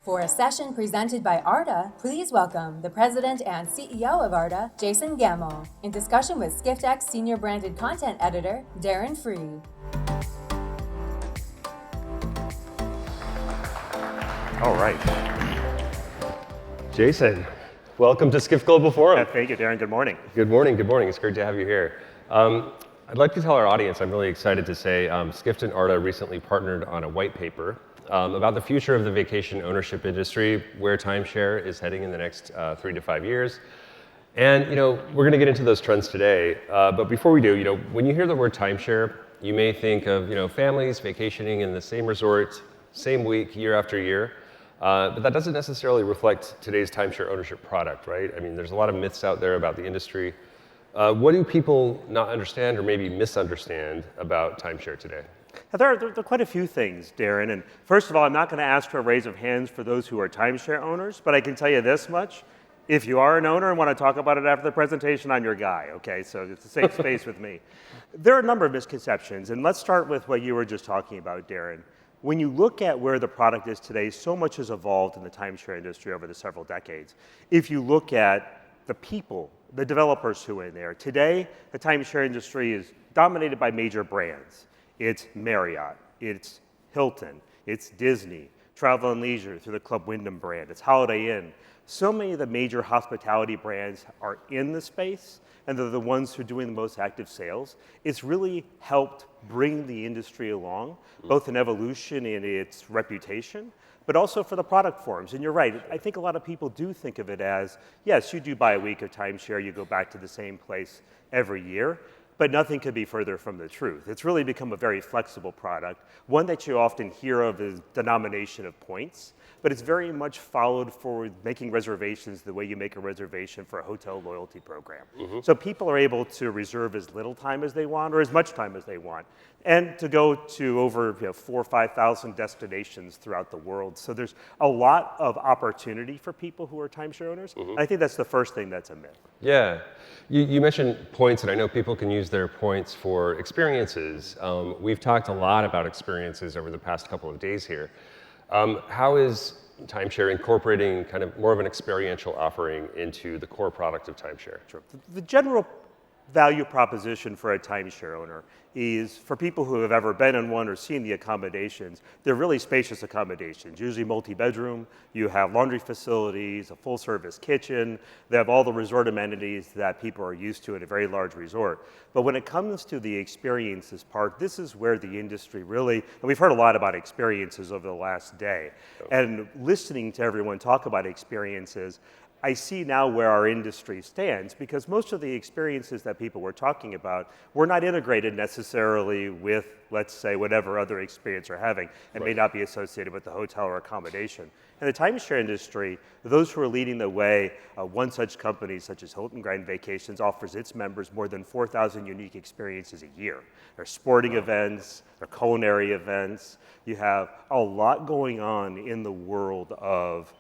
For a session presented by ARDA, please welcome the President and CEO of ARDA, Jason Gaml, in discussion with SkiftX Senior Branded Content Editor, Darren Free. All right. Jason, welcome to Skift Global Forum. Thank you, Darren. Good morning. Good morning. Good morning. It's great to have you here. I'd like to tell our audience, I'm really excited to say Skift and ARDA recently partnered on a white paper about the future of the vacation ownership industry, where timeshare is heading in the next 3 to 5 years. And we're going to get into those trends today. But before we do, when you hear the word timeshare, you may think of families vacationing in the same resort, same week, year after year. But that doesn't necessarily reflect today's timeshare ownership product, right? I mean, there's a lot of myths out there about the industry. What do people not understand or maybe misunderstand about timeshare today? There are quite a few things, Darren. And first of all, I'm not going to ask for a raise of hands for those who are timeshare owners, but I can tell you this much. If you are an owner and want to talk about it after the presentation, I'm your guy, okay? So it's a safe space with me. There are a number of misconceptions, and let's start with what you were just talking about, Darren. When you look at where the product is today, so much has evolved in the timeshare industry over the several decades. If you look at the people, the developers who are in there, today the timeshare industry is dominated by major brands. It's Marriott, it's Hilton, it's Disney, Travel + Leisure through the Club Wyndham brand, it's Holiday Inn. So many of the major hospitality brands are in the space, and they're the ones who are doing the most active sales. It's really helped bring the industry along, both in evolution in its reputation, but also for the product forms. And you're right, I think a lot of people do think of it as, yes, you do buy a week of timeshare, you go back to the same place every year, but nothing could be further from the truth. It's really become a very flexible product, one that you often hear of as denomination of points, but it's very much followed for making reservations the way you make a reservation for a hotel loyalty program. So people are able to reserve as little time as they want or as much time as they want, and to go to over 4,000 or 5,000 destinations throughout the world. So there's a lot of opportunity for people who are timeshare owners. I think that's the first thing that's a myth. Yeah. You mentioned points, and I know people can use their points for experiences. We've talked a lot about experiences over the past couple of days here. How is timeshare incorporating kind of more of an experiential offering into the core product of timeshare? Sure. The general value proposition for a timeshare owner is, for people who have ever been in one or seen the accommodations, they're really spacious accommodations, usually multi-bedroom. You have laundry facilities, a full-service kitchen. They have all the resort amenities that people are used to at a very large resort. But when it comes to the experiences part, this is where the industry really, and we've heard a lot about experiences over the last day, and listening to everyone talk about experiences, I see now where our industry stands, because most of the experiences that people were talking about were not integrated necessarily with, let's say, whatever other experience they're having, and may not be associated with the hotel or accommodation. In the timeshare industry, those who are leading the way, one such company such as Hilton Grand Vacations offers its members more than 4,000 unique experiences a year. There are sporting events, there are culinary events. You have a lot going on in the world of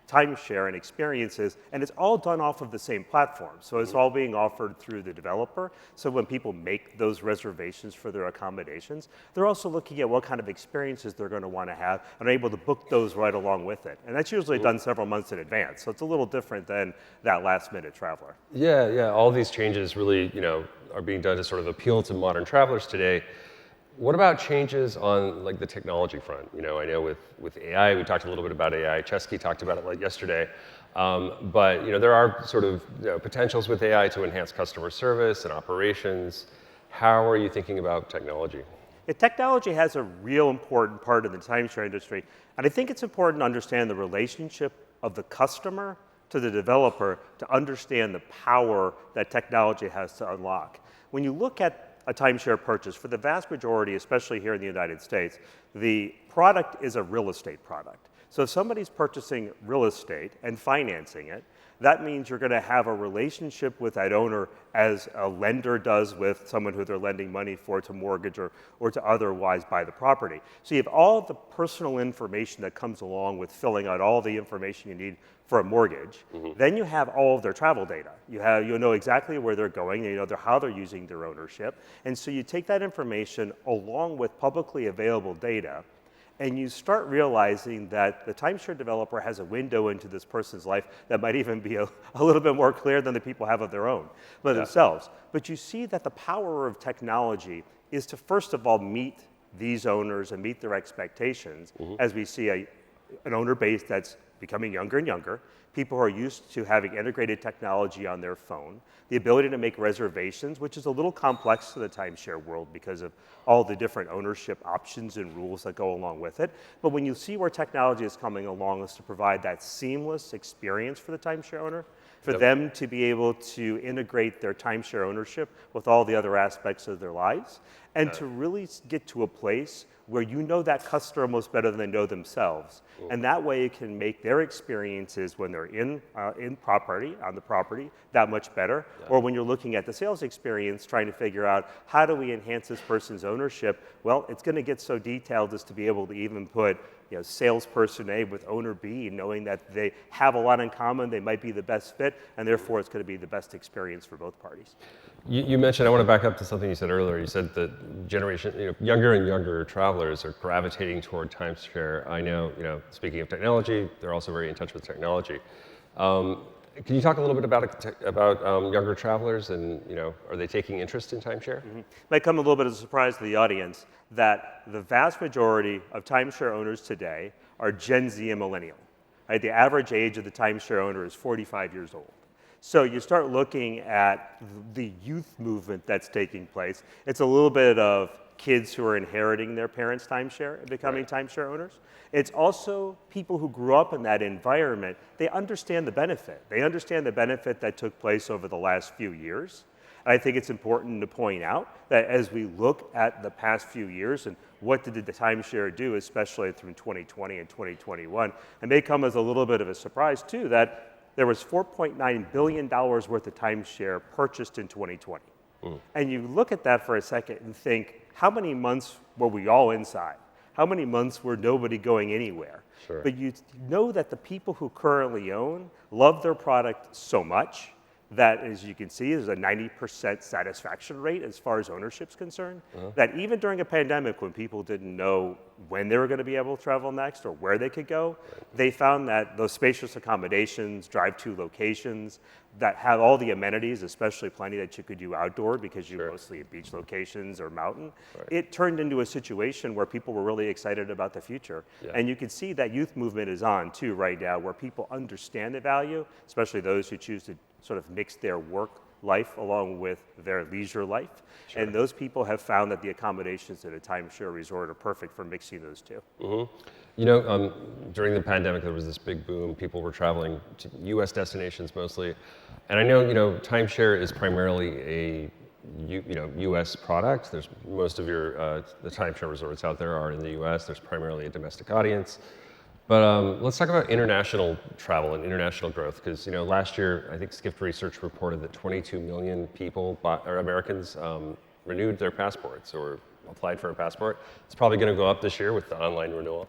timeshare and experiences, and it's all done off of the same platform. So it's all being offered through the developer. So when people make those reservations for their accommodations, they're also looking at what kind of experiences they're going to want to have and are able to book those right along with it. And that's usually done several months in advance. So it's a little different than that last-minute traveler. Yeah. All these changes really, are being done to sort of appeal to modern travelers today. What about changes on the technology front? I know with AI, we talked a little bit about AI. Chesky talked about it yesterday. But there are sort of potentials with AI to enhance customer service and operations. How are you thinking about technology? Technology has a real important part of the timeshare industry, and I think it's important to understand the relationship of the customer to the developer to understand the power that technology has to unlock. When you look at a timeshare purchase, for the vast majority, especially here in the United States, the product is a real estate product. So if somebody's purchasing real estate and financing it, that means you're going to have a relationship with that owner as a lender does with someone who they're lending money for to mortgage or to otherwise buy the property. So you have all the personal information that comes along with filling out all the information you need for a mortgage. Then you have all of their travel data. You'll know exactly where they're going, and you know how they're using their ownership. And so you take that information along with publicly available data, And you start realizing that the timeshare developer has a window into this person's life that might even be a little bit more clear than the people have of their own, by themselves. But you see that the power of technology is to, first of all, meet these owners and meet their expectations as we see an owner base that's becoming younger and younger. People who are used to having integrated technology on their phone, the ability to make reservations, which is a little complex to the timeshare world because of all the different ownership options and rules that go along with it. But when you see where technology is coming along is to provide that seamless experience for the timeshare owner, for them to be able to integrate their timeshare ownership with all the other aspects of their lives, and to really get to a place where you know that customer almost better than they know themselves. And that way it can make their experiences when they're on the property, that much better. Or when you're looking at the sales experience, trying to figure out how do we enhance this person's ownership? Well, it's gonna get so detailed as to be able to even put salesperson A with owner B, knowing that they have a lot in common, they might be the best fit, and therefore it's gonna be the best experience for both parties. You mentioned, I want to back up to something you said earlier. You said that generation, younger and younger travelers are gravitating toward timeshare. I know, speaking of technology, they're also very in touch with technology. Can you talk a little bit about younger travelers and, are they taking interest in timeshare? Might come a little bit as a surprise to the audience that the vast majority of timeshare owners today are Gen Z and millennial. Right? The average age of the timeshare owner is 45 years old. So you start looking at the youth movement that's taking place. It's a little bit of kids who are inheriting their parents' timeshare and becoming timeshare owners. It's also people who grew up in that environment. They understand the benefit. They understand the benefit that took place over the last few years. And I think it's important to point out that as we look at the past few years and what did the timeshare do, especially through 2020 and 2021, it may come as a little bit of a surprise too that there was $4.9 billion worth of timeshare purchased in 2020. And you look at that for a second and think, how many months were we all inside? How many months were nobody going anywhere? Sure. But you know that the people who currently own love their product so much that, as you can see, is a 90% satisfaction rate as far as ownership's concerned, that even during a pandemic when people didn't know when they were going to be able to travel next or where they could go, they found that those spacious accommodations, drive-to locations that have all the amenities, especially plenty that you could do outdoor because you're mostly at beach locations or mountain, it turned into a situation where people were really excited about the future. And you can see that youth movement is on too right now, where people understand the value, especially those who choose to sort of mix their work life along with their leisure life. And those people have found that the accommodations at a timeshare resort are perfect for mixing those two. During the pandemic, there was this big boom. People were traveling to U.S. destinations mostly. And I know, timeshare is primarily a U.S. product. There's most of the timeshare resorts out there are in the U.S. There's primarily a domestic audience. But let's talk about international travel and international growth, because last year I think Skift Research reported that 22 million people, or Americans, renewed their passports or applied for a passport. It's probably going to go up this year with the online renewal.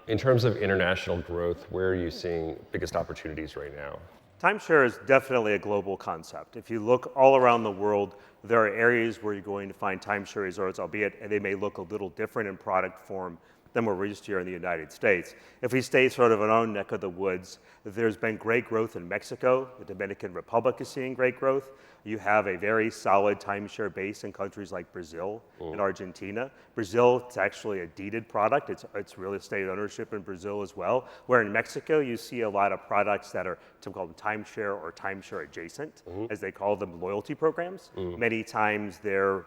In terms of international growth, where are you seeing biggest opportunities right now? Timeshare is definitely a global concept. If you look all around the world, there are areas where you're going to find timeshare resorts, albeit they may look a little different in product form than we're used to here in the United States. If we stay sort of in our own neck of the woods, there's been great growth in Mexico. The Dominican Republic is seeing great growth. You have a very solid timeshare base in countries like Brazil and Argentina. Brazil, it's actually a deeded product. It's real estate ownership in Brazil as well. Where in Mexico, you see a lot of products that are called timeshare or timeshare adjacent, as they call them, loyalty programs. Many times they're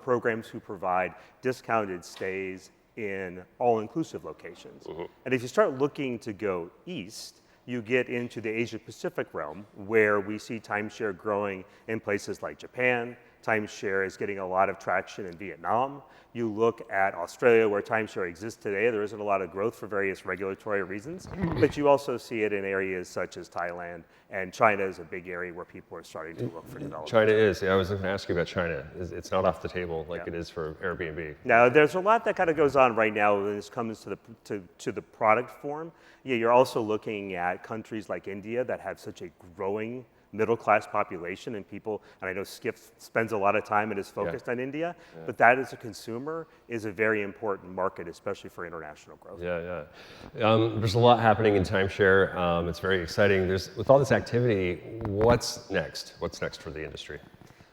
programs who provide discounted stays in all-inclusive locations. And if you start looking to go east, you get into the Asia-Pacific realm, where we see timeshare growing in places like Japan. Timeshare is getting a lot of traction in Vietnam. You look at Australia, where timeshare exists today. There isn't a lot of growth for various regulatory reasons, but you also see it in areas such as Thailand, and China is a big area where people are starting to look for development. China is. I was going to ask you about China. It's not off the table like it is for Airbnb. Now, there's a lot that kind of goes on right now when it comes to the product form. You're also looking at countries like India that have such a growing middle-class population and people, and I know Skift spends a lot of time and is focused on India, but that as a consumer is a very important market, especially for international growth. There's a lot happening in timeshare. It's very exciting. With all this activity, what's next? What's next for the industry?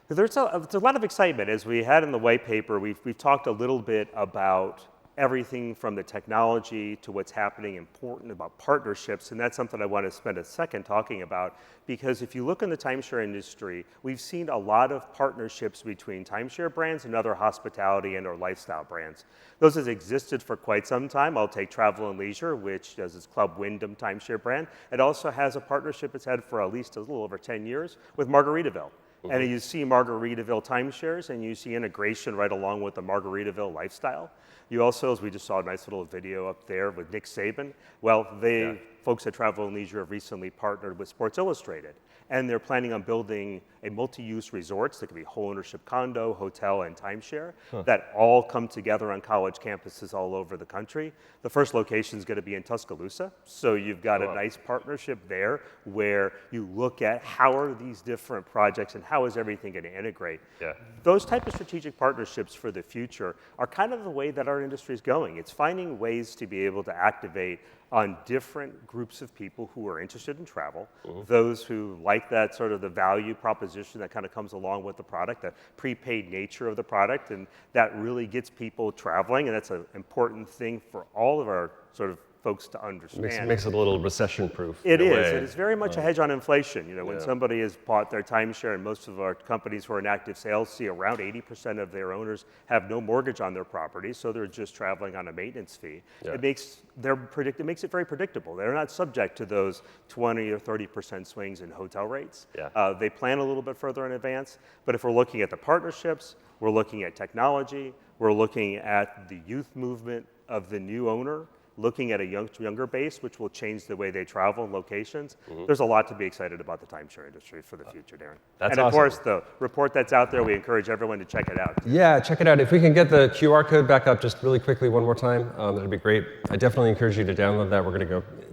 There's a lot of excitement. As we had in the white paper, we've talked a little bit about everything from the technology to what's happening important about partnerships, and that's something I want to spend a second talking about, because if you look in the timeshare industry, we've seen a lot of partnerships between timeshare brands and other hospitality and or lifestyle brands. Those have existed for quite some time. I'll take Travel and Leisure, which has its Club Wyndham timeshare brand. It also has a partnership it's had for at least a little over 10 years with Margaritaville. And you see Margaritaville timeshares, and you see integration right along with the Margaritaville lifestyle. You also, as we just saw a nice little video up there with Nick Saban, well, folks at Travel and Leisure have recently partnered with Sports Illustrated, and they're planning on building a multi-use resorts that could be whole ownership condo, hotel, and timeshare that all come together on college campuses all over the country. The first location is going to be in Tuscaloosa, so you've got a nice partnership there where you look at how are these different projects and how is everything going to integrate. Those type of strategic partnerships for the future are kind of the way that our industry is going. It's finding ways to be able to activate on different groups of people who are interested in travel, those who like that sort of the value proposition that kind of comes along with the product, the prepaid nature of the product, and that really gets people traveling, and that's an important thing for all of our sort of folks to understand. Makes it a little recession-proof. It is. It is very much a hedge on inflation. You know, when somebody has bought their timeshare, and most of our companies who are in active sales see around 80% of their owners have no mortgage on their property, so they're just traveling on a maintenance fee. It makes it very predictable. They're not subject to those 20 or 30% swings in hotel rates. They plan a little bit further in advance, but if we're looking at the partnerships, we're looking at technology, we're looking at the youth movement of the new owner, looking at a younger base, which will change the way they travel and locations. There's a lot to be excited about the timeshare industry for the future, Darren. That's and of awesome. Course, the report that's out there, we encourage everyone to check it out. Yeah, check it out. If we can get the QR code back up just really quickly one more time, that'd be great. I definitely encourage you to download that.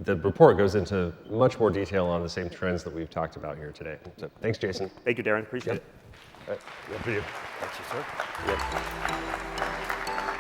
The report goes into much more detail on the same trends that we've talked about here today. So thanks, Jason. Thank you, Darren. Appreciate it. All right. Good for you. Thank you, sir.